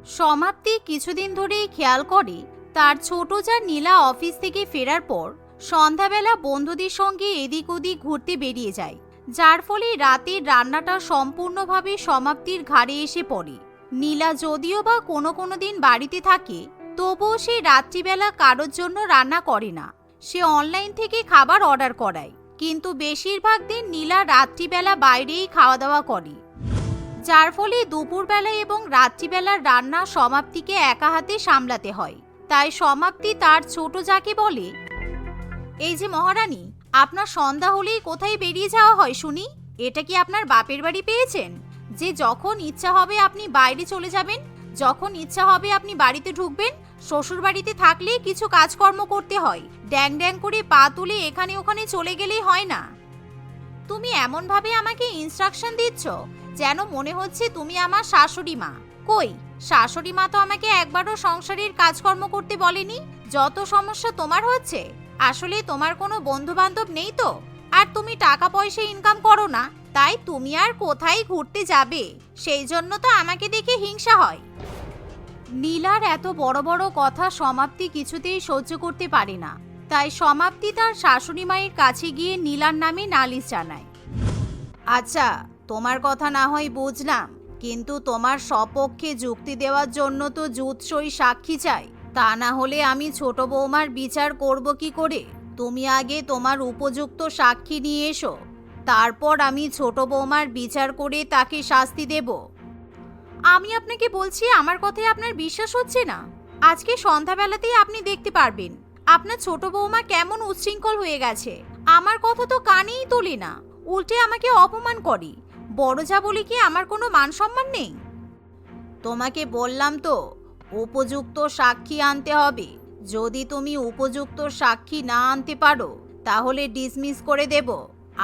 সমাপ্তি কিছুদিন ধরেই খেয়াল করে তার ছোট যা নীলা অফিস থেকে ফেরার পর সন্ধ্যাবেলা বন্ধুদের সঙ্গে এদিক ওদিক ঘুরতে বেরিয়ে যায়, যার ফলে রাতের রান্নাটা সম্পূর্ণভাবে সমাপ্তির ঘাড়ে এসে পড়ে। নীলা যদিও বা কোনো কোনো দিন বাড়িতে থাকে, তবুও সে রাত্রিবেলা কারোর জন্য রান্না করে না। সে অনলাইন থেকে খাবার অর্ডার করায়, কিন্তু বেশিরভাগ দিন নীলা রাত্রিবেলা বাইরেই খাওয়া দাওয়া করে, যার ফলে দুপুরবেলা এবং রাত্রিবেলার রান্না সমাপ্তিকে একা হাতে সামলাতে হয়। তাই সমাপ্তি তার ছোট যাকে বলে, এই যে মহারানী, আপনার সন্ধ্যা হলেই কোথায় বেরিয়ে যাওয়া হয় শুনি? এটা কি আপনার বাপের বাড়ি পেয়েছেন যে যখন ইচ্ছা হবে আপনি বাইরে চলে যাবেন, যখন ইচ্ছা হবে আপনি বাড়িতে ঢুকবেন? শ্বশুর বাড়িতে থাকলে কিছু কাজকর্ম করতে হয়, ড্যাং ড্যাং করে পা তুলে এখানে ওখানে চলে গেলেই হয় না। তুমি এমন ভাবে আমাকে ইনস্ট্রাকশন দিচ্ছ যেন মনে হচ্ছে তুমি আমার শাশুড়ি মা। কই, শাশুড়ি মা তো আমাকে একবারও সংসারের কাজকর্ম করতে বলেনি। যত সমস্যা তোমার হচ্ছে, আসলে তোমার কোনো বন্ধু বান্ধব নেই তো, আর তুমি টাকা পয়সা ইনকাম করো না, তাই তুমি আর কোথায় ঘুরতে যাবে, সেই জন্য তো আমাকে দেখে হিংসা হয়। নীলার এত বড় বড় কথা সমাপ্তি কিছুতেই সহ্য করতে পারে না, তাই সমাপ্তি তার শাশুড়ি মায়ের কাছে গিয়ে নীলার নামে নালিশ জানায়। আচ্ছা, তোমার কথা না হয় বুঝলাম, কিন্তু তোমার সপক্ষে যুক্তি দেওয়ার জন্য তো জুৎসই সাক্ষী চাই, তা না হলে আমি ছোট বৌমার বিচার করব কি করে? তুমি আগে তোমার উপযুক্ত সাক্ষী নিয়ে এসো, তারপর আমি ছোট বৌমার বিচার করে তাকে শাস্তি দেব। আমি আপনাকে বলছি, আমার কথায় আপনার বিশ্বাস হচ্ছে না? আজকে সন্ধ্যাবেলাতেই আপনি দেখতে পারবেন আপনার ছোট বৌমা কেমন উচ্ছৃঙ্খল হয়ে গেছে। আমার কথা তো কানেই তোলে না, উল্টে আমাকে অপমান করে। বড় যা বলি কি আমার কোনো মান সম্মান নেই? তোমাকে বললাম তো উপযুক্ত সাক্ষী আনতে হবে। যদি তুমি উপযুক্ত সাক্ষী না আনতে পারো তাহলে ডিসমিস করে দেব।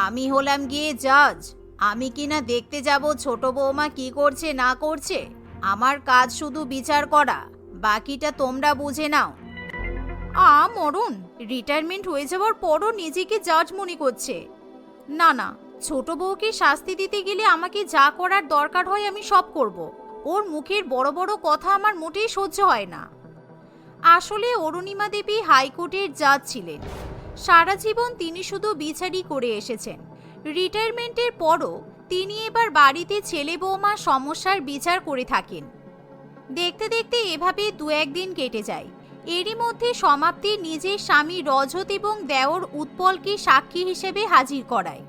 আমি হলাম গিয়ে জাজ, আমি কিনা দেখতে যাব ছোট বৌমা কি করছে না করছে। আমার কাজ শুধু বিচার করা, বাকিটা তোমরা বুঝে নাও। মরণ, রিটায়ারমেন্ট হয়ে যাওয়ার পরও নিজেকে জাজ মনে করছে। না না, ছোট বউকে শাস্তি দিতে গেলে আমাকে যা করার দরকার হয় আমি সব করব। ওর মুখের বড় বড় কথা আমার মোটেই সহ্য হয় না। আসলে অরুণিমা দেবী হাইকোর্টের জাজ ছিলেন। সারা জীবন তিনি শুধু বিচারই করে এসেছেন। রিটায়ারমেন্টের পরও তিনি এবার বাড়িতে ছেলে বৌমা সমস্যার বিচার করে থাকেন। দেখতে দেখতে এভাবে দু একদিন কেটে যায়। এরই মধ্যে সমাপ্তি নিজের স্বামী রজত এবং দেওর উৎপলকে সাক্ষী হিসেবে হাজির করায়।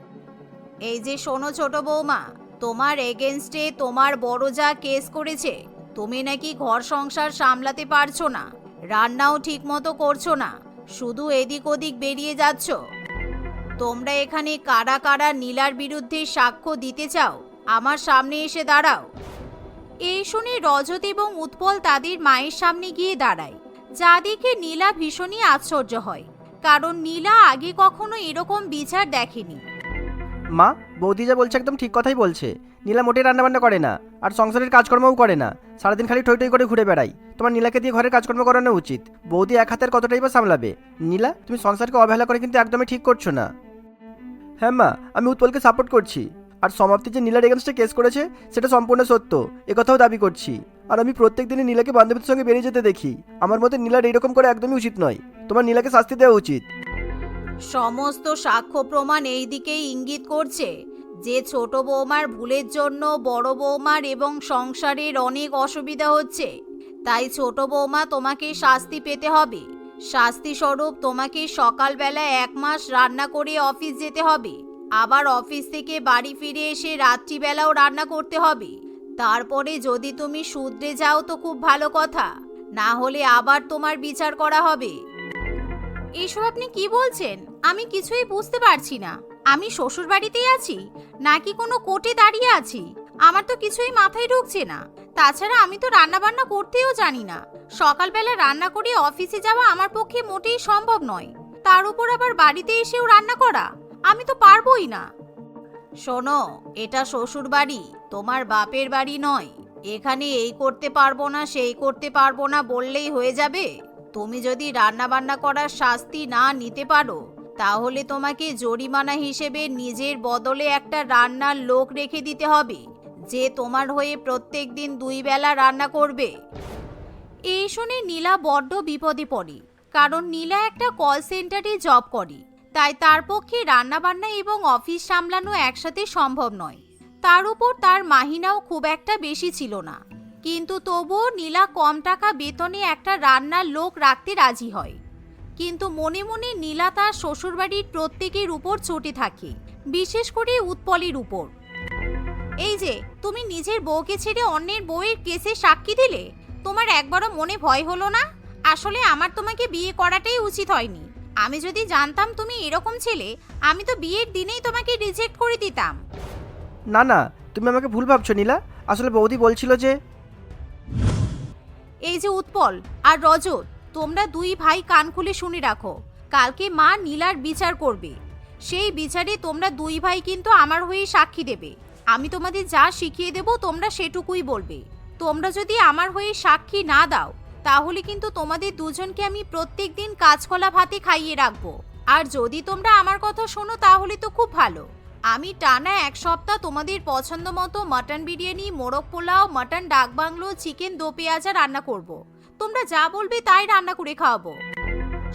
এই যে শোনো ছোট বৌমা, তোমার এগেনস্টে তোমার বড় যা কেস করেছে। তুমি নাকি ঘর সংসার সামলাতে পারছো না, রান্নাও ঠিক মতো করছো না, শুধু এদিক ওদিক বেরিয়ে যাচ্ছ। তোমরা এখানে কারা কারা নীলার বিরুদ্ধে সাক্ষ্য দিতে চাও আমার সামনে এসে দাঁড়াও। এই শুনে রজত এবং উৎপল তাদের মায়ের সামনে গিয়ে দাঁড়ায়, যা দেখে নীলা ভীষণই আশ্চর্য হয়, কারণ নীলা আগে কখনো এরকম বিচার দেখেনি। মা, বৌদি যা বলছে একদম ঠিক কথাই বলছে। নীলা মোটেই রান্নাবান্না করে না, আর সংসারের কাজকর্মও করে না, সারাদিন খালি টই টই করে ঘুরে বেড়াই। তোমার নীলাকে দিয়ে ঘরের কাজকর্ম করানো উচিত। বৌদি এক হাতের কতটাই বা সামলাবে। নীলা, তুমি সংসারকে অবহেলা করে কিন্তু একদমই ঠিক করছো না। হ্যাঁ মা, আমি উৎপলকে সাপোর্ট করছি, আর সমাপ্তি যে নীলার এগেনস্টে কেস করেছে সেটা সম্পূর্ণ সত্য, একথাও দাবি করছি। আর আমি প্রত্যেক দিনই নীলাকে বান্ধবীদের সঙ্গে বেরিয়ে যেতে দেখি। আমার মতে নীলার এইরকম করে একদমই উচিত নয়। তোমার নীলাকে শাস্তি দেওয়া উচিত। সমস্ত সাক্ষ্য প্রমাণ এই দিকেই ইঙ্গিত করছে যে ছোট বৌমার ভুলের জন্য বড় বৌমার এবং সংসারের অনেক অসুবিধা হচ্ছে। তাই ছোট বৌমা তোমাকে শাস্তি পেতে হবে। শাস্তি স্বরূপ তোমাকে সকালবেলা 1 মাস রান্না করে অফিস যেতে হবে, আবার অফিস থেকে বাড়ি ফিরে এসে রাত্রিবেলাও রান্না করতে হবে। তারপরে যদি তুমি শুধরে যাও তো খুব ভালো কথা, না হলে আবার তোমার বিচার করা হবে। এসব আপনি কি বলছেন? আমি কিছুই বুঝতে পারছি না। আমি শ্বশুর বাড়িতেই আছি নাকি কোনো কোর্টে দাঁড়িয়ে আছি? আমার তো কিছুই মাথায় ঢুকছে না। তাছাড়া আমি তো রান্না বান্না করতেও জানি না। সকালবেলা রান্না করে অফিসে যাওয়া আমার পক্ষে মোটেই সম্ভব নয়, তার উপর আবার বাড়িতে এসেও রান্না করা, আমি তো পারবোই না। শোনো, এটা শ্বশুর বাড়ি, তোমার বাপের বাড়ি নয়। এখানে এই করতে পারবো না সেই করতে পারবো না বললেই হয়ে যাবে? তুমি যদি রান্না বান্না করার শাস্তি না নিতে পারো তাহলে তোমাকে জরিমানা হিসেবে নিজের বদলে একটা রান্নার লোক রেখে দিতে হবে, যে তোমার হয়ে প্রত্যেক দিন 2 বেলা রান্না করবে? এই শুনে নীলা বড্ড বিপদে পড়ে, কারণ নীলা একটা কল সেন্টারে জব করে, তাই তার পক্ষে রান্নাবান্না এবং অফিস সামলানো একসাথে সম্ভব নয়। তার উপর তার মাহিনাও খুব একটা বেশি ছিল না, কিন্তু তবুও নীলা কম টাকা বেতনে একটা রান্নার লোক রাখতে রাজি হয়। কিন্তু মনে মনে নীলা তার শ্বশুরবাড়ির প্রত্যেকের উপর চটে থাকে, বিশেষ করে উৎপলের উপর। এই যে তুমি নিজের বউকে ছেড়ে অন্যের বউয়ের কেসে সাক্ষী দিলে, তোমার একবারও মনে ভয় হলো না? আসলে আমার তোমাকে বিয়ে করাটাই উচিত হয়নি। আমি যদি জানতাম তুমি এরকম ছেলে, আমি তো বিয়ের দিনেই তোমাকে রিজেক্ট করে দিতাম। না না, তুমি আমাকে ভুল ভাবছো নীলা। আসলে বৌদি বলছিল যে। এই যে উৎপল আর রজত, তোমরা 2 ভাই কান খুলে শুনে রাখো। কালকে মা নীলার বিচার করবে। সেই বিচারে তোমরা 2 ভাই কিন্তু আমার হয়ে সাক্ষী দেবে। আমি তোমাদের যা শিখিয়ে দেব তোমরা সেটুকুই বলবে। তোমরা যদি আমার হয়ে সাক্ষী না দাও, তাহলে কিন্তু তোমাদের দুজনকে আমি প্রত্যেক দিন কাঁচকলা ভাতে খাইয়ে রাখবো। আর যদি তোমরা আমার কথা শোনো তাহলে তো খুব ভালো। আমি টানা 1 সপ্তাহ তোমাদের পছন্দ মতো মটন বিরিয়ানি, মোরগ পোলাও, মটন ডাক বাংলো, চিকেন দো পেঁয়াজা রান্না করব। তোমরা যা বলবে তাই রান্না করে খাওয়াবো।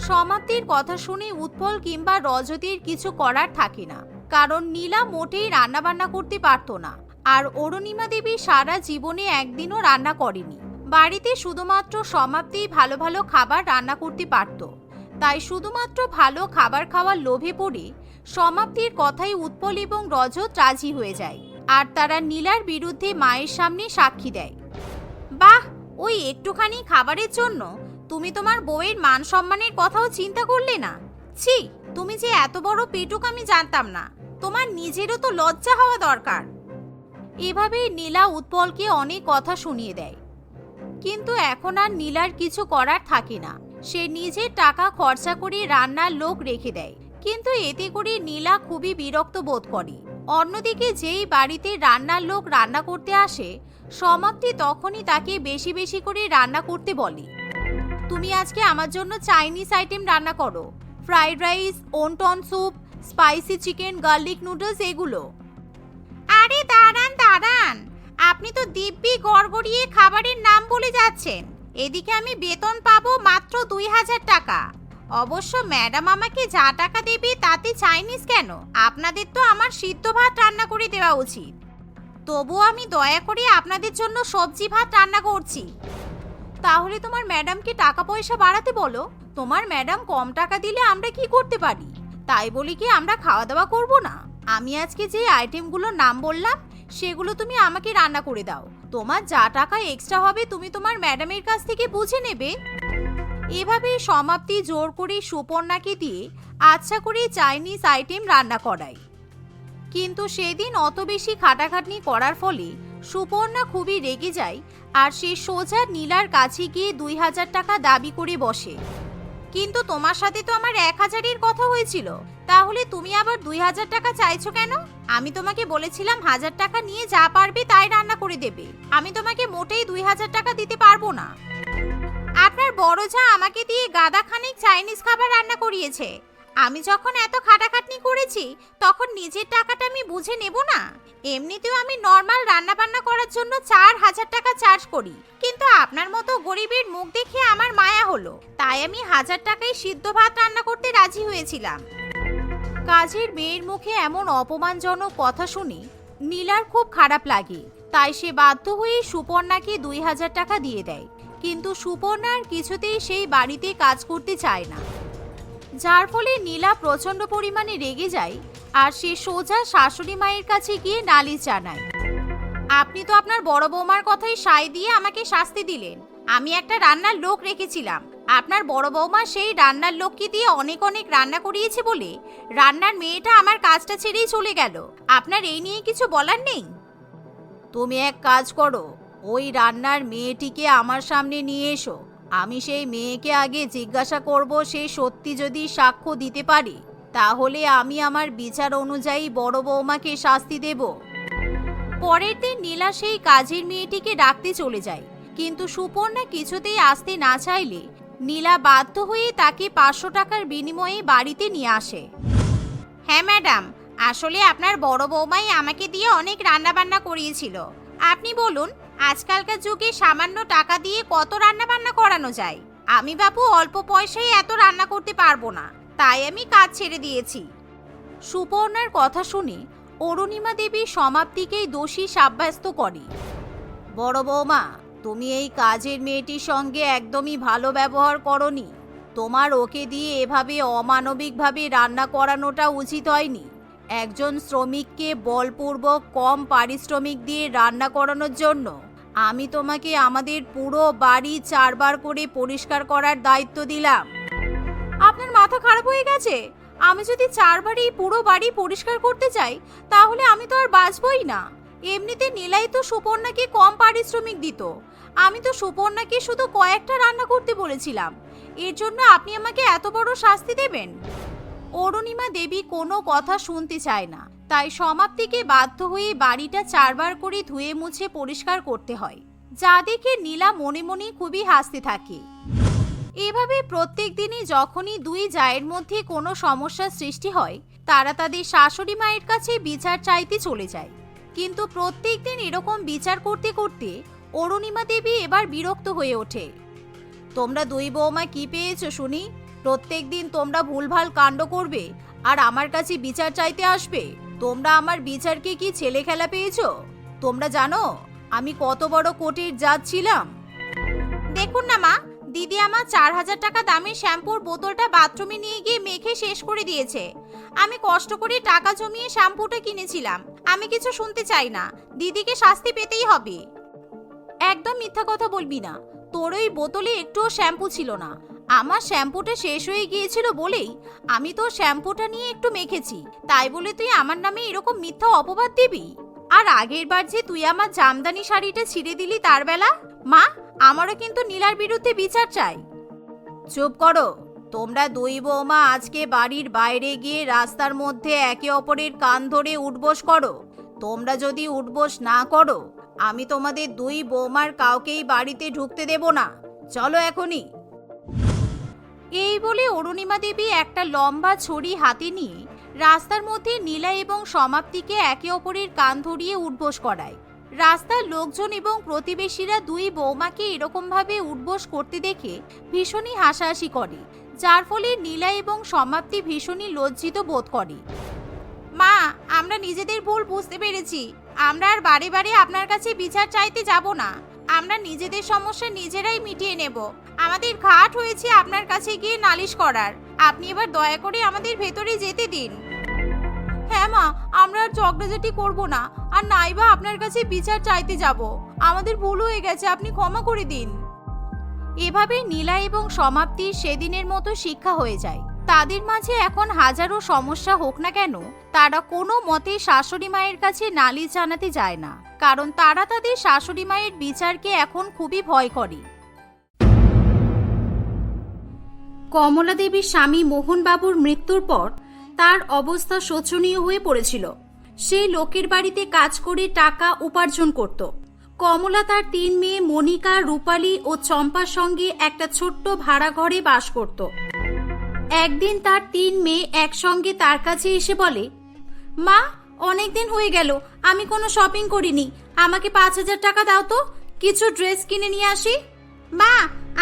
সমাপ্তির কথা শুনে উৎপল কিংবা রজতের কিছু করার থাকে না, কারণ নীলা মোটেই রান্না বান্না করতে পারতো না। আর অরুণিমা দেবী সারা জীবনে একদিনও রান্না করেনি। বাড়িতে শুধুমাত্র সমাপ্তি ভালো ভালো খাবার রান্না করতে পারত। তাই শুধুমাত্র ভালো খাবার খাওয়ার লোভে পড়ে সমাপ্তির কথাই উৎপল এবং রজত রাজি হয়ে যায়, আর তারা নীলার বিরুদ্ধে মায়ের সামনে সাক্ষী দেয়। বাহ, ওই একটুখানি খাবারের জন্য তুমি তোমার বউয়ের মান সম্মানের কথাও চিন্তা করলে না? ছি, তুমি যে এত বড় পেটুক আমি জানতাম না। তোমার নিজেরও তো লজ্জা হওয়া দরকার। এভাবে নীলা উৎপলকে অনেক কথা শুনিয়ে দেয়, কিন্তু এখন আর নীলার কিছু করার থাকে না। সে নিজের টাকা খরচা করে রান্নার লোক রেখে দেয়, কিন্তু এতে করে নীলা খুবই বিরক্ত বোধ করে। অন্যদিকে যেই বাড়িতে রান্নার লোক রান্না করতে আসে, সমাপ্তি তখনই তাকে বেশি বেশি করে রান্না করতে বলে। তুমি আজকে আমার জন্য চাইনিজ আইটেম রান্না করো, fried rice, wonton soup, spicy chicken, garlic noodles, এগুলো। আরে দাঁড়ান দাঁড়ান, আপনি তো দিব্যি গড়গড়িয়ে খাবারের নাম বলে যাচ্ছেন। এদিকে আমি বেতন পাবো মাত্র 2000 টাকা। অবশ্য ম্যাডাম আমাকে যা টাকা দেবে তাতে চাইনিজ কেন? আপনাদের তো আমার সিদ্ধ ভাত রান্না করে দেওয়া উচিত। তবুও আমি দয়া করে আপনাদের জন্য সবজি ভাত রান্না করছি। তাহলে তোমার ম্যাডামকে টাকা পয়সা বাড়াতে বলো। তোমার ম্যাডাম কম টাকা দিলে আমরা কি করতে পারি? তাই বলি কি আমরা খাওয়া দাওয়া করব না? আমি আজকে যে আইটেমগুলোর নাম বললাম সেগুলো তুমি আমাকে রান্না করে দাও। তোমার যা টাকা এক্সট্রা হবে তুমি তোমার ম্যাডামের কাছ থেকে বুঝে নেবে। এভাবে সমাপ্তি জোর করে সুপর্ণাকে দিয়ে আচ্ছা করে চাইনিজ আইটেম রান্না করায়। কিন্তু সেদিন অত বেশি খাটাখাটনি করার ফলে সুপর্ণা খুবই রেগে যায়, আর সে সোজা নীলার কাছে গিয়ে 2000 টাকা দাবি করে বসে। কিন্তু তোমার সাথে তো আমার 1000-এর কথা হয়েছিল, তাহলে তুমি আবার 2000 টাকা চাইছো কেন? আমি তোমাকে বলেছিলাম 1000 টাকা নিয়ে যা পারবে তাই রান্না করে দেবে। আমি তোমাকে মোটেই 2000 টাকা দিতে পারবো না। আপনার বড় যা আমাকে দিয়ে গাদাখানিক চাইনিজ খাবার রান্না করিয়েছে। আমি যখন এত খাটাখাটনি করেছি তখন নিজের টাকাটা আমি বুঝে নেব না? এমনিতেও আমি নর্মাল রান্না বান্না করার জন্য 4000 টাকা চার্জ করি, কিন্তু আপনার মতো গরিবের মুখ দেখে আমার মায়া হলো, তাই আমি 1000 টাকায় সিদ্ধ ভাত রান্না করতে রাজি হয়েছিলাম। কাজের মেয়ের মুখে এমন অপমানজনক কথা শুনে নীলার খুব খারাপ লাগে, তাই সে বাধ্য হয়ে সুপর্ণাকে 2000 টাকা দিয়ে দেয়। কিন্তু সুপর্ণার কিছুতেই সেই বাড়িতে কাজ করতে চায় না, যার ফলে নীলা প্রচন্ড পরিমাণে রেগে যায়, আর সে সোজা শাশুড়ি মায়ের কাছে গিয়ে নালিশ জানায়। আপনি তো আপনার বড় বৌমার কথাই সায় দিয়ে আমাকে শাস্তি দিলেন। আমি একটা রান্নার লোক রেখেছিলাম, আপনার বড় বৌমা সেই রান্নার লোককে দিয়ে অনেক অনেক রান্না করিয়েছে বলে রান্নার মেয়েটা আমার কাজটা ছেড়েই চলে গেল। আপনার এই নিয়ে কিছু বলার নেই? তুমি এক কাজ করো, ওই রান্নার মেয়েটিকে আমার সামনে নিয়ে এসো। আমি সেই মেয়েকে আগে জিজ্ঞাসা করব, সে সত্যি যদি সাক্ষ্য দিতে পারে তাহলে আমি আমার বিচার অনুযায়ী বড় বৌমাকে শাস্তি দেব। পরের দিন নীলা সেই কাজের মেয়েটিকে ডাকতে চলে যায়, কিন্তু সুপর্ণা কিছুতেই আসতে না চাইলে নীলা বাধ্য হয়ে তাকে 500 টাকার বিনিময়ে বাড়িতে নিয়ে আসে। হ্যাঁ ম্যাডাম, আসলে আপনার বড় বৌমাই আমাকে দিয়ে অনেক রান্না বান্না করিয়েছিল। আপনি বলুন, আজকালকার যুগে সামান্য টাকা দিয়ে কত রান্না বান্না করানো যায়? আমি বাবু অল্প পয়সায় এত রান্না করতে পারবো না, তাই আমি কাজ ছেড়ে দিয়েছি। সুপর্ণার কথা শুনে অরুণিমা দেবী সমাপ্তিকেই দোষী সাব্যস্ত করে। বড় বৌমা, তুমি এই কাজের মেয়েটির সঙ্গে একদমই ভালো ব্যবহার করনি। তোমার ওকে দিয়ে এভাবে অমানবিকভাবে রান্না করানোটা উচিত হয়নি। একজন শ্রমিককে বলপূর্বক কম পারিশ্রমিক দিয়ে রান্না করানোর জন্য আমি তোমাকে আমাদের পুরো বাড়ি 4 বার করে পরিষ্কার করার দায়িত্ব দিলাম। আপনার মাথা খারাপ হয়ে গেছে? আমি যদি 4 বারই পুরো বাড়ি পরিষ্কার করতে চাই, তাহলে আমি তো আর বাঁচবই না। এমনিতে নীলাই তো সুপর্ণাকে কম পারিশ্রমিক দিত। আমি তো সুপর্ণাকে শুধু কয়েকটা রান্না করতে বলেছিলাম। এর জন্য আপনি আমাকে এত বড় শাস্তি দেবেন? অরুণিমা দেবী কোনো কথা শুনতে চায় না, তাই সমাপ্তিকে বাধ্য হয়ে বাড়িটা 4 বার করে ধুয়ে মুছে পরিষ্কার করতে হয়, যা দেখে নীলা মনে মনে খুবই হাসতে থাকে। এভাবে প্রত্যেক দিনই যখনই দুই জায়ের মধ্যে কোনো সমস্যার সৃষ্টি হয়, তারা তাদের শাশুড়ি মায়ের কাছে বিচার চাইতে চলে যায়। কিন্তু প্রত্যেক দিন এরকম বিচার করতে করতে অরুণিমা দেবী এবার বিরক্ত হয়ে ওঠে। তোমরা দুই বৌমা কি পেয়েছো শুনি? প্রত্যেক দিন তোমরা ভুলভাল কাণ্ড করবে আর আমার কাছে বিচার চাইতে আসবে। তোমরা আমার বিচারকে কি ছেলে খেলা পেয়েছো? তোমরা জানো আমি কত বড় কোটির জাত ছিলাম? দেখুন না মা, দিদি আমার 4000 টাকা দামের শ্যাম্পুর বোতলটা বাথরুমে নিয়ে গিয়ে মেখে শেষ করে দিয়েছে। আমি কষ্ট করে টাকা জমিয়ে শ্যাম্পুটা কিনেছিলাম। আমি কিছু শুনতে চাই না, দিদিকে শাস্তি পেতেই হবে। একদম মিথ্যা কথা বলবি না। তোর ওই বোতলে একটুও শ্যাম্পু ছিল না। আমার শ্যাম্পুটা শেষ হয়ে গিয়েছিল বলেই আমি তোর শ্যাম্পুটা নিয়ে একটু মেখেছি। তাই বলে তুই আমার নামে এরকম মিথ্যা অপবাদ দিবি? আর আগের বার যে তুই আমার জামদানি শাড়িটা ছিঁড়ে দিলি তার বেলা? মা, আমারও কিন্তু নীলার বিরুদ্ধে বিচার চাই। চুপ করো। তোমরা দুই বৌমা আজকে বাড়ির বাইরে গিয়ে রাস্তার মধ্যে একে অপরের কান ধরে উঠবোস করো। তোমরা যদি উঠবোস না করো, আমি তোমাদের দুই বৌমার কাউকেই বাড়িতে ঢুকতে দেব না। চলো এখনই। এই বলে অরুণিমা দেবী একটা লম্বা ছড়ি হাতে নিয়ে রাস্তার মধ্যে নীলা এবং সমাপ্তিকে একে অপরের কান ধরিয়ে উঠবোস করায়। রাস্তার লোকজন এবং প্রতিবেশীরা দুই বৌমাকে এরকম ভাবে উঠবোস করতে দেখে ভীষণই হাসাহাসি করে, যার ফলে নীলা এবং সমাপ্তি ভীষণই লজ্জিত বোধ করে। মা, আমরা নিজেদের ভুল বুঝতে পেরেছি। আমরা আর বারে বারে আপনার কাছে বিচার চাইতে যাব না। আমরা নিজেদের সমস্যা নিজেরাই মিটিয়ে নেব। আমাদের ঘাট হয়েছে আপনার কাছে গিয়ে নালিশ করার। আপনি এবার দয়া করে আমাদের ভেতরে যেতে দিন। হ্যাঁ মা, আমরা আর ঝগড়াঝাটি করব না, আর নাইবা আপনার কাছে বিচার চাইতে যাব। আমাদের ভুল হয়ে গেছে, আপনি ক্ষমা করে দিন। এভাবে নীলা এবং সমাপ্তির সেদিনের মতো শিক্ষা হয়ে যায়। তাদের মাঝে এখন হাজারো সমস্যা হোক না কেন, তারা কোনো মতে শাশুড়ি মায়ের কাছে নালিশ জানাতে যায় না, কারণ তারা তাদের শাশুড়ি মায়ের বিচারকে এখন খুবই ভয় করে। কমলা দেবীর স্বামী মোহনবাবুর মৃত্যুর পর তার অবস্থা শোচনীয় হয়ে পড়েছিল। সে লোকের বাড়িতে কাজ করে টাকা উপার্জন করত। কমলা তার 3 মেয়ে মনিকা, রূপালী ও চম্পার সঙ্গে একটা ছোট্ট ভাড়া ঘরে বাস করত। একদিন তার 3 মেয়ে একসঙ্গে তার কাছে এসে বলে, মা, অনেকদিন হয়ে গেল আমি কোনো শপিং করিনি। আমাকে 5000 টাকা দাও তো, কিছু ড্রেস কিনে নিয়ে আসি। মা,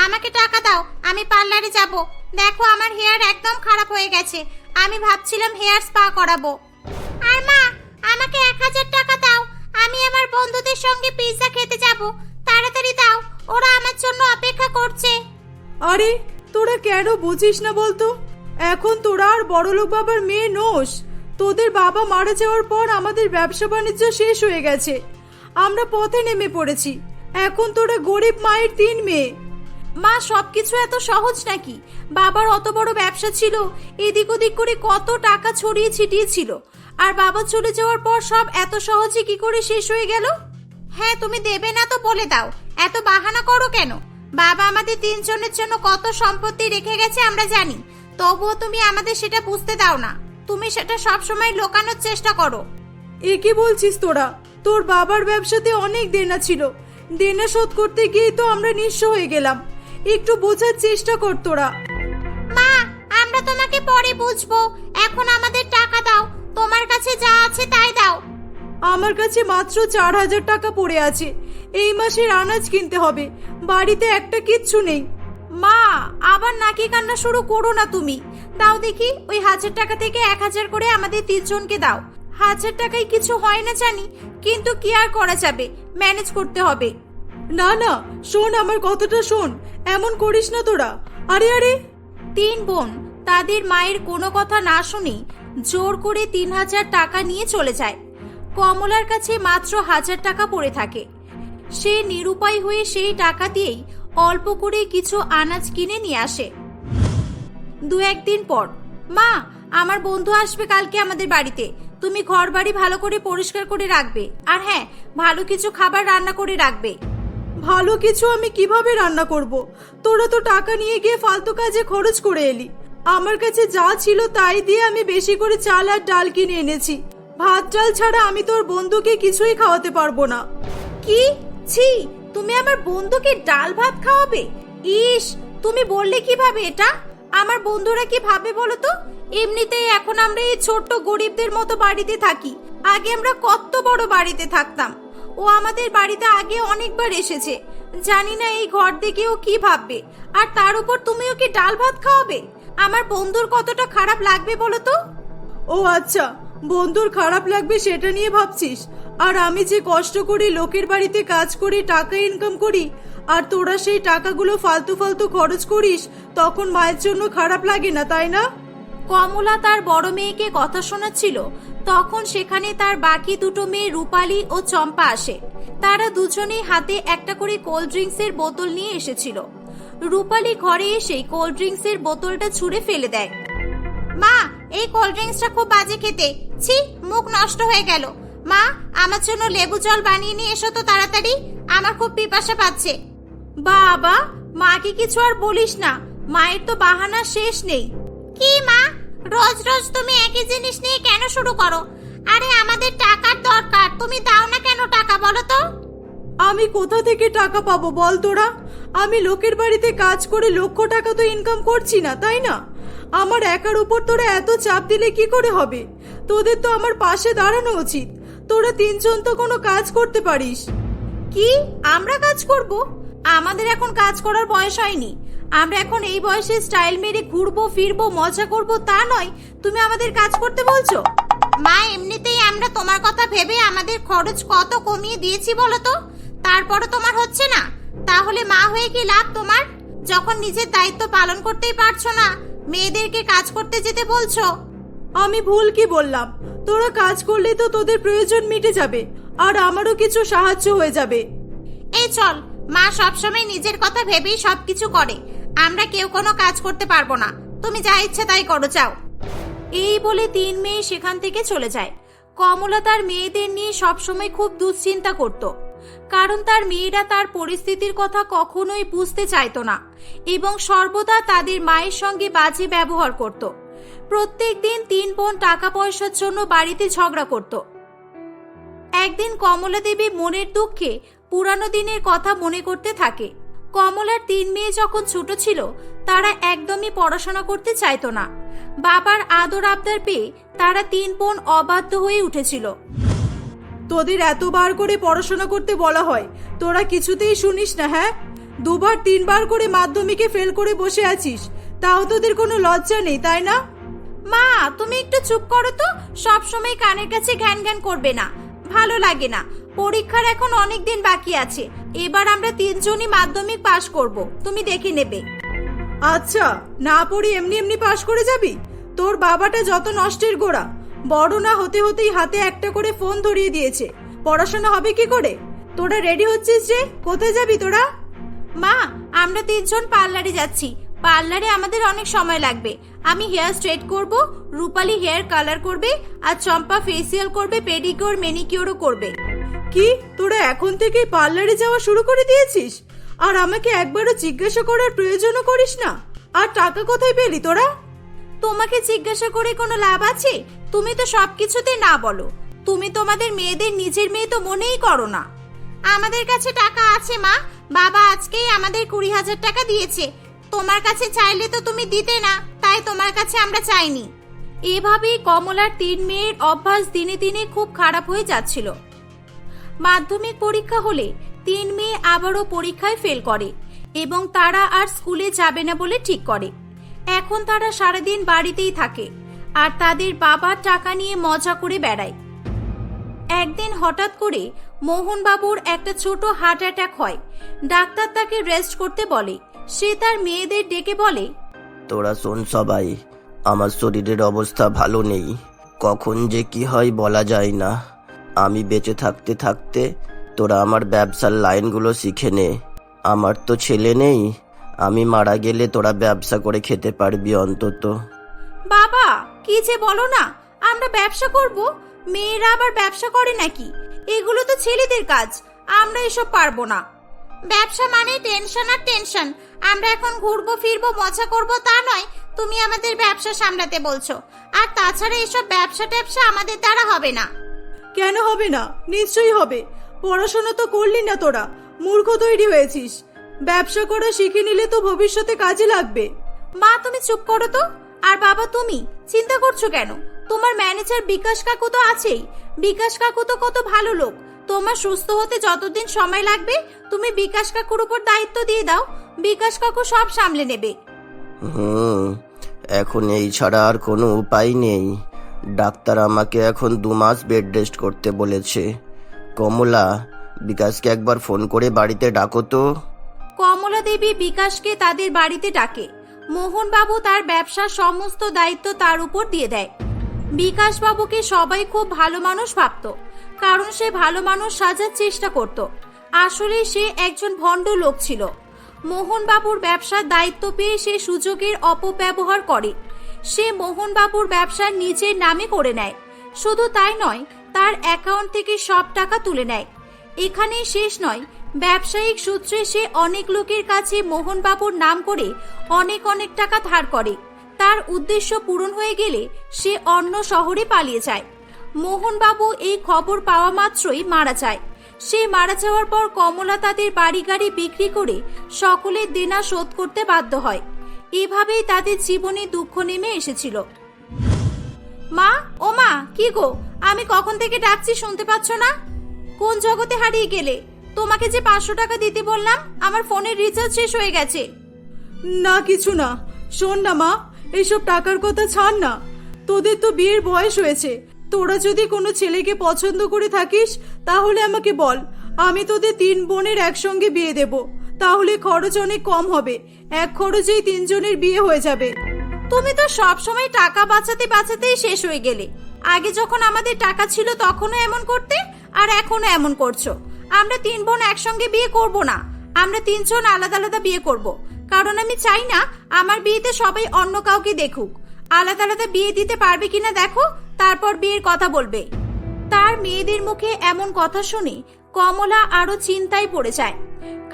আমাকে টাকা দাও, আমি পার্লারে যাব। দেখো আমার হেয়ার একদম খারাপ হয়ে গেছে। আমি ভাবছিলাম হেয়ার স্পা করাবো। আর মা, আমাকে 1000 টাকা দাও, আমি আমার বন্ধুদের সঙ্গে পিৎজা খেতে যাব। তাড়াতাড়ি দাও, ওরা আমার জন্য অপেক্ষা করছে। আরে তোরা কেন বুঝিস না বলতো? এখন তোরা আর বড়লোক বাবার মেয়ে নোস। তোদের বাবা মারা যাওয়ার পর আমাদের ব্যবসা বাণিজ্য শেষ হয়ে গেছে। আমরা পথে নেমে পড়েছি। এখন তোরা গরিব মায়ের 3 মেয়ে। মা, সবকিছু এত সহজ নাকি? বাবার অত বড় ব্যবসা ছিল, এদিক ওদিক করে কত টাকা ছড়িয়ে ছিটিয়ে ছিল, আর বাবা চলে যাওয়ার পর সব এত সহজে কি করে শেষ হয়ে গেল? হ্যাঁ, তুমি দেবে না তো বলে দাও, এত বাহানা করো কেন? বাবা আমাদের 3 জনের জন্য কত সম্পত্তি রেখে গেছে আমরা জানি, তবুও তুমি আমাদের সেটা বুঝতে দাও না। তুমি সেটা সবসময় লোকানোর চেষ্টা করো। এ কি বলছিস তোরা? তোর বাবার ব্যবসাতে অনেক দেনা ছিল। দেনা শোধ করতে গিয়েই তো আমরা নিঃস্ব হয়ে গেলাম। একটু বোঝার চেষ্টা কর তোরা। মা, আমরা তোমাকে পরে বুঝবো, এখন আমাদের টাকা দাও। তোমার কাছে যা আছে তাই দাও। আমার কাছে মাত্র 4,000 টাকা পড়ে আছে। এই মাসের আনাজ কিনতে হবে, বাড়িতে একটা কিচ্ছু নেই। মা, আবার নাকি কান্না শুরু করো না তুমি। দাও দেখি, ওই 1,000 টাকা থেকে 1,000 করে আমাদের 3 জনকে দাও। 1,000 টাকায় কিছু হয় না জানি, কিন্তু কি আর করা যাবে, ম্যানেজ করতে হবে। না না, শোন আমার কথাটা শোন, এমন করিস না তোরা। আরে আরে, 3 বোন তাদের মায়ের কোনো কথা না শুনে জোর করে 3,000 টাকা নিয়ে চলে যায়। কমলার কাছে মাত্র 1,000 টাকা পড়ে থাকে। সে নিরুপায় হয়ে সেই টাকা দিয়েই অল্প করে কিছু আনাজ কিনে নিয়ে আসে। 2-1 দিন পর, মা, আমার বন্ধু আসবে কালকে আমাদের বাড়িতে। তুমি ঘর বাড়ি ভালো করে পরিষ্কার করে রাখবে, আর হ্যাঁ, ভালো কিছু খাবার রান্না করে রাখবে। ভালো কিছু আমি কিভাবে রান্না করব? তোরা তো টাকা নিয়ে গিয়ে ফালতু কাজে খরচ করে এলি। আমার কাছে যা ছিল তাই দিয়ে আমি বেশি করে চাল আর ডাল কিনে এনেছি। ভাত ডাল ছাড়া আমি তোর বন্ধুকে কিছুই খাওয়াতে পারবো না। কি? ছি, তুমি আমার বন্ধুকে ডাল ভাত খাওয়াবে? ইস, তুমি বললে কিভাবে এটা? আমার বন্ধুরা কি ভাবে বলো তো? এমনিতেই এখন আমরা এই ছোট্ট গরিবদের মতো বাড়িতে থাকি। আগে আমরা কত বড় বাড়িতে থাকতাম। ও আমাদের বাড়িতে আগে অনেকবার এসেছে। জানি না এই ঘর দেখে ও কি ভাববে। আর তার উপর তুমি ওকে ডাল ভাত খাওয়াবে? আমার বন্ধুর কতটা খারাপ লাগবে বলো তো? ও আচ্ছা, বন্ধুর খারাপ লাগবে সেটা নিয়ে ভাবছিস? আর আমি যে কষ্ট করে লোকের বাড়িতে কাজ করে টাকা ইনকাম করি, আর তোরা সেই টাকাগুলো ফালতু ফালতু খরচ করিস, তখন মায়ের জন্য খারাপ লাগে না, তাই না? কমলা তার বড় মেয়েকে কথা শোনাচ্ছিল, তখন সেখানে তার বাকি 2 মেয়ে রূপালী ও চম্পা আসে। তারা দুজনেই হাতে একটা করে কোল্ড ড্রিঙ্কসের বোতল নিয়ে এসেছিল। রূপালী ঘরে এসে কোল্ড ড্রিঙ্কসের বোতলটা ছুঁড়ে ফেলে দেয়। মা, এই কোল্ড ড্রিঙ্কসটা খুব বাজে খেতে। ছি, মুখ নষ্ট হয়ে গেল। মা, আমার জন্য লেবু জল বানিয়ে নিয়ে এসো তো তাড়াতাড়ি, আমার খুব পিপাসা পাচ্ছে। বাবা, মাকে কিছু আর বলিস না, মায়ের তো বাহানা শেষ নেই। কি মা, রোজ রোজ তুমি একই জিনিস নিয়ে কেন শুরু করো? আরে আমাদের টাকার দরকার, তুমি দাও না কেন টাকা বলো তো? আমি কোথা থেকে টাকা পাবো বল তোরা? আমি লোকের বাড়িতে কাজ করে লক্ষ টাকা তো ইনকাম করছি না, তাই না? আমার একার উপর তোরা এত চাপ দিলে কি করে হবে? তোদের তো আমার পাশে দাঁড়ানো উচিত। তোরা 3 জন তো কোনো কাজ করতে পারিস। কি, আমরা কাজ করব? আমাদের এখন কাজ করার বয়স হয়নি। আমরা এখন এই বয়সে স্টাইল মেরে ঘুরবো ফিরবো মজা করব, তা নয় তুমি আমাদের কাজ করতে বলছো? মা, এমনিতেই আমরা তোমার কথা ভেবে আমাদের খরচ কত কমিয়ে দিয়েছি বলো তো, তারপরও তোমার হচ্ছে না। তাহলে মা হয়ে কি লাভ তোমার, যখন নিজের দায়িত্ব পালন করতেই পারছো না, মেয়েদেরকে কাজ করতে যেতে বলছো? আমি ভুল কি বললাম? তোরা কাজ করলেই তো তোদের প্রয়োজন মিটে যাবে, আর আমারও কিছু সাহায্য হয়ে যাবে। এই চল, মা সবসময় নিজের কথা ভেবেই সবকিছু করে। আমরা কেউ কোনো কাজ করতে পারবো না, তুমি যা ইচ্ছে তাই করো, যাও। এই বলে 3 মেয়ে সেখান থেকে চলে যায়। কমলা তার মেয়েদের নিয়ে সবসময় খুব দুশ্চিন্তা করত, কারণ তার মেয়েরা তার পরিস্থিতির কথা কখনোই বুঝতে চাইতো না এবং সর্বদা তাদের মায়ের সঙ্গে বাজে ব্যবহার করত। প্রত্যেক দিন 3 বোন টাকা পয়সার জন্য বাড়িতে ঝগড়া করত। একদিন কমলা দেবী মনের দুঃখে পুরানো দিনের কথা মনে করতে থাকে। কমলার 3 মেয়ে যখন ছোট ছিল, তারা একদমই পড়াশোনা করতে চাইতো না। বাবার আদর আবদার পেয়ে তারা 3 বোন অবাধ্য হয়ে উঠেছিল। তোদের এতবার করে পড়াশোনা করতে বলা হয়, তোরা কিছুতেই শুনিস না। হ্যাঁ, 2বার 3বার করে মাধ্যমিকে ফেল করে বসে আছিস, তাও তোদের কোনো লজ্জা নেই, তাই না? মা, তুমি একটু চুপ করো তো, সব সময় কানের কাছে ঘ্যান ঘ্যান করবে না, ভালো লাগে না। পরীক্ষার এখন অনেক দিন বাকি আছে। এবার আমরা 3 জনই মাধ্যমিক পাশ করব, তুমি দেখে নেবে। আচ্ছা, না পড়ি এমনি এমনি পাশ করে যাবি? তোর বাবাটা যত নষ্টের গোড়া, বড় না হতে হতেই হাতে একটা করে ফোন ধরিয়ে দিয়েছে। পড়াশোনা হবে কি করে? তোরা রেডি হচ্ছিস যে, কোথায় যাবি তোরা? মা, আমরা 3 জন পার্লারে যাচ্ছি। পার্লারে আমাদের অনেক সময় লাগবে। আমি হেয়ার স্ট্রেট করব, রূপালী হেয়ার কালার করবে, আর চম্পা ফেসিয়াল করবে, পেডিকিউর ম্যানিকিউরও করবে। কি, তোরা এখন থেকেই পার্লারে যাওয়া শুরু করে দিয়েছিস? আর আমাকে একবারও জিজ্ঞাসা করার প্রয়োজনও করিস না? আর টাকা কোথায় পেলি তোরা? তোমাকে জিজ্ঞাসা করে কোনো লাভ আছে? তুমি তো সবকিছুতে না বলো। তুমি তোমাদের মেয়েদের নিজের মেয়ে তো মনেই করো না। আমাদের কাছে টাকা আছে মা, বাবা আজকেই আমাদের 20,000 টাকা দিয়েছে। তোমার কাছে চাইলে তো তুমি দিতে না, তাই তোমার কাছে আমরা চাইনি। এভাবেই কমলার 3 মেয়ের অভ্যাস দিনে দিনে খুব খারাপ হয়ে যাচ্ছিল। মাধ্যমিক পরীক্ষা হলে 3 মেয়ে আবারও পরীক্ষায় ফেল করে এবং তারা আর স্কুলে যাবে না বলে ঠিক করে। এখন তারা সারাদিন বাড়িতেই থাকে আর তাদের বাবার টাকা নিয়ে মজা করে বেড়ায়। একদিন হঠাৎ করে মোহনবাবুর একটা ছোট হার্ট অ্যাটাক হয়। ডাক্তার তাকে রেস্ট করতে বলে। সে তার মেয়েদের ডেকে বলে, তোরা শোন সবাই, আমার শরীরের অবস্থা ভালো নেই, কখন যে কি হয় বলা যায় না। আমি বেঁচে থাকতে থাকতে তোরা আমার ব্যবসার লাইনগুলো শিখে নে। আমার তো ছেলে নেই, আমি মারা গেলে তোরা ব্যবসা করে খেতে পারবি অন্তত। বাবা কি যে বলো না, আমরা ব্যবসা করব? মেয়েরা আবার ব্যবসা করে নাকি? এগুলো তো ছেলেদের কাজ, আমরা এসব পারবো না। ব্যবসা মানে টেনশন আর টেনশন। আমরা এখন ঘুরবো ফিরবো মজা করব তা নয়, তুমি আমাদের ব্যবসা সামলাতে বলছো। আর তাছাড়া এসব ব্যবসা ট্যাবসা আমাদের দ্বারা হবে না। কেন হবে না? নিশ্চয়ই হবে। পড়াশোনা তো করলি না তোরা, মূর্খ তৈরি হয়েছিস। ব্যবসা করা শিখে নিলে তো ভবিষ্যতে কাজে লাগবে। মা তুমি চুপ করো তো। আর বাবা তুমি চিন্তা করছো কেন? তোমার ম্যানেজার বিকাশ কাকু তো আছেই। বিকাশ কাকু তো কত ভালো লোক। তোমার সুস্থ হতে যতদিন সময় লাগবে তুমি বিকাশ কাকুর উপর দায়িত্ব দিয়ে দাও, বিকাশ কাকু সব সামলে নেবে। এখন এই ছাড়া আর কোনো উপায় নেই। ডাক্তার আমাকে এখন 2 মাস বেড রেস্ট করতে বলেছে। কমলা, বিকাশকে একবার ফোন করে বাড়িতে ডাকো তো। কমলা দেবী বিকাশকে তাদের বাড়িতে ডাকে। মোহনবাবু তার ব্যবসার সমস্ত দায়িত্ব তার উপর দিয়ে দেয়। বিকাশ বাবুকে সবাই খুব ভালো মানুষ ভাবত, কারণ সে ভালো মানুষ সাজার চেষ্টা করত। আসলে সে একজন ভণ্ড লোক ছিল। মোহনবাবুর ব্যবসার দায়িত্ব পেয়ে সে সুযোগের অপব্যবহার করে। সে মোহনবাবুর ব্যবসা নিজের নামে করে নেয়। শুধু তাই নয়, তার অ্যাকাউন্ট থেকে সব টাকা তুলে নেয়। এখানেই শেষ নয়, ব্যবসায়িক সূত্রে সে অনেক লোকের কাছে মোহনবাবুর নাম করে অনেক অনেক টাকা ধার করে। তার উদ্দেশ্য পূরণ হয়ে গেলে সে অন্য শহরে পালিয়ে যায়। মোহনবাবু এই খবর পাওয়া মাত্রই মারা যায়। সে মারা যাওয়ার পর কমলা তাদের বাড়ি গাড়ি বিক্রি করে সকলের দেনা শোধ করতে বাধ্য হয়। এভাবেই তাদের জীবনে দুঃখ নেমে এসেছিল। মা, ও মা, কি গো? আমি কখন থেকে ডাকছি শুনতে পাচ্ছ না? কোন জগতে হারিয়ে গেলে? তোমাকে যে 500 টাকা দিতে বললাম, আমার ফোনের রিচার্জ শেষ হয়ে গেছে। না কিছু না। শোন না মা, এইসব টাকার কথা ছাড় না। তোদের তো বিয়ের বয়স হয়েছে। তোরা যদি কোনো ছেলেকে পছন্দ করে থাকিস তাহলে আমাকে বল, আমি তোদের 3 বোনের একসঙ্গে বিয়ে দেব। তাহলে খরচ অনেক কম হবে, এক খরচেই 3 জনের বিয়ে হয়ে যাবে। তুমি তো সব সময় টাকা বাঁচাতে বাঁচাতেই শেষ হয়ে গেলে। আগে যখন আমাদের টাকা ছিল তখনও এমন করতে, আর এখনো এমন করছো। আমরা 3 বোন একসঙ্গে বিয়ে করব না, আমরা 3 জন আলাদা আলাদা বিয়ে করব। কারণ আমি চাই না আমার বিয়েতে সবাই অন্য কাউকে দেখুক। আলাদা আলাদা বিয়ে দিতে পারবে কিনা দেখো, তারপর বিয়ের কথা বলবে। তার মেয়েদের মুখে এমন কথা শুনে কমলা আরো চিন্তায় পড়ে যায়।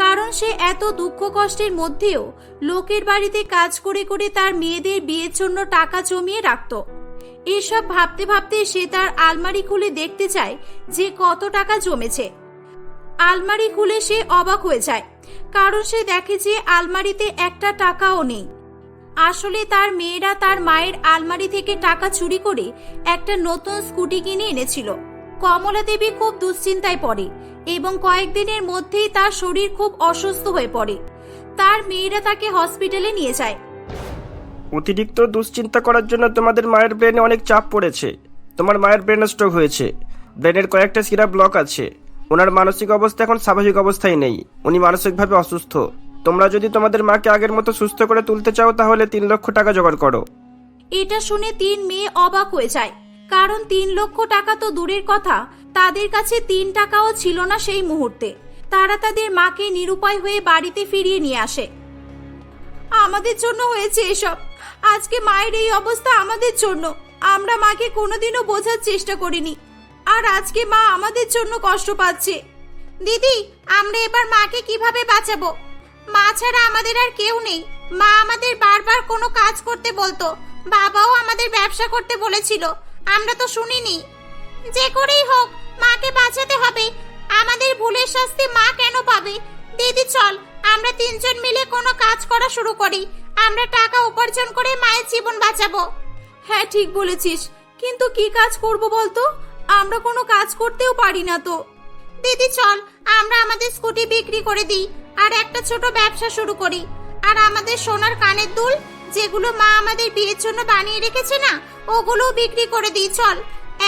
কারণ সে এত দুঃখ কষ্টের মধ্যেও লোকের বাড়িতে কাজ করে করে তার মেয়েদের বিয়ের জন্য টাকা জমিয়ে রাখত। এসব ভাবতে ভাবতে সে তার আলমারি খুলে দেখতে চায় যে কত টাকা জমেছে। আলমারি খুলে সে অবাক হয়ে যায়, কারণ সে দেখে যে আলমারিতে একটা টাকাও নেই। আসলে তার মেয়েরা তার মায়ের আলমারি থেকে টাকা চুরি করে একটা নতুন স্কুটি কিনে এনেছিল। কমলা দেবী খুব দুশ্চিন্তায় পড়ে এবং কয়েকদিনের মধ্যেই তার শরীর খুব অসুস্থ হয়ে পড়ে। তার মেয়েরা তাকে হসপিটালে নিয়ে যায়। অতিরিক্ত দুশ্চিন্তা করার জন্য তোমাদের মায়ের ব্রেনে অনেক চাপ পড়েছে। তোমার মায়ের ব্রেন স্ট্রোক হয়েছে, ব্রেনের কয়েকটা শিরা ব্লক আছে। ওনার মানসিক অবস্থা এখন স্বাভাবিক অবস্থায় নেই, উনি মানসিকভাবে অসুস্থ। তোমরা যদি তোমাদের মাকে আগের মতো সুস্থ করে তুলতে চাও তাহলে 3 লক্ষ টাকা জোগাড় করো। এটা শুনে 3 মেয়ে অবাক হয়ে যায়, কারণ 3 লক্ষ টাকা তো দূরের কথা, তাদের কাছে 3 টাকাও ছিল না সেই মুহূর্তে। তারা তাদের মাকে নিরুপায় হয়ে বাড়িতে ফিরিয়ে নিয়ে আসে। আমাদের জন্য হয়েছে এসব। আজকে মায়ের এই অবস্থা আমাদের জন্য। আমরা মাকে কোনোদিনও বোঝার চেষ্টা করিনি, আর আজকে মা আমাদের জন্য কষ্ট পাচ্ছে। দিদি, আমরা এবার মাকে কিভাবে বাঁচাবো? মা ছাড়া আমাদের আর কেউ নেই। মা আমাদের বারবার কোনো কাজ করতে বলতো, বাবাও আমাদের ব্যবসা করতে বলেছিল, আমরা তো শুনিনি। যে করেই হোক মাকে বাঁচাতে হবে। আমাদের ভুলের শাস্তি মা কেন পাবে? দিদি চল, আমরা 3 জন মিলে কোনো কাজ করা শুরু করি। আমরা টাকা উপার্জন করে মায়ের জীবন বাঁচাবো। হ্যাঁ ঠিক বলেছিস, কিন্তু কি কাজ করব বলতো? আমরা কোনো কাজ করতেও পারি না তো। দিদি চল আমরা আমাদের স্কুটি বিক্রি করে দিই আর একটা ছোট ব্যবসা শুরু করি। আর আমাদের সোনার কানের দুল যেগুলো মা আমাদের বিয়ের জন্য বানিয়ে রেখেছে না, ওগুলোও বিক্রি করে দিই চল।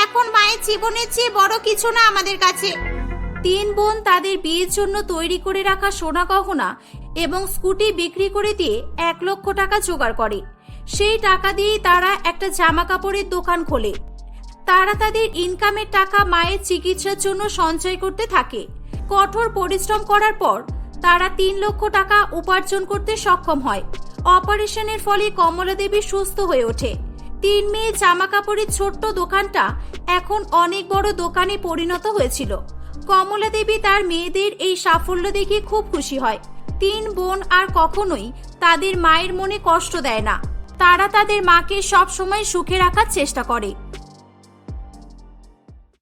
এখন মায়ের জীবনের চেয়ে বড় কিছু না আমাদের কাছে। তিন বোন তাদের বিয়ের জন্য তৈরি করে রাখা সোনা গহনা এবং স্কুটি বিক্রি করে দিয়ে 1 লক্ষ টাকা জোগাড় করে। সেই টাকা দিয়েই তারা একটা জামা কাপড়ের দোকান খোলে। তারা তাদের ইনকামের টাকা মায়ের চিকিৎসার জন্য সঞ্চয় করতে থাকে। কঠোর পরিশ্রম করার পর তারা 3 লক্ষ টাকা উপার্জন করতে সক্ষম হয়। অপারেশনের ফলে কমলা দেবী সুস্থ হয়ে ওঠে। 3 মেয়ে জামা কাপড়ের ছোট্ট দোকানটা এখন অনেক বড় দোকানে পরিণত হয়েছিল। কমলা দেবী তার মেয়েদের এই সাফল্য দেখে খুব খুশি হয়। 3 বোন আর কখনোই তাদের মায়ের মনে কষ্ট দেয় না। তারা তাদের মাকে সব সময় সুখে রাখার চেষ্টা করে।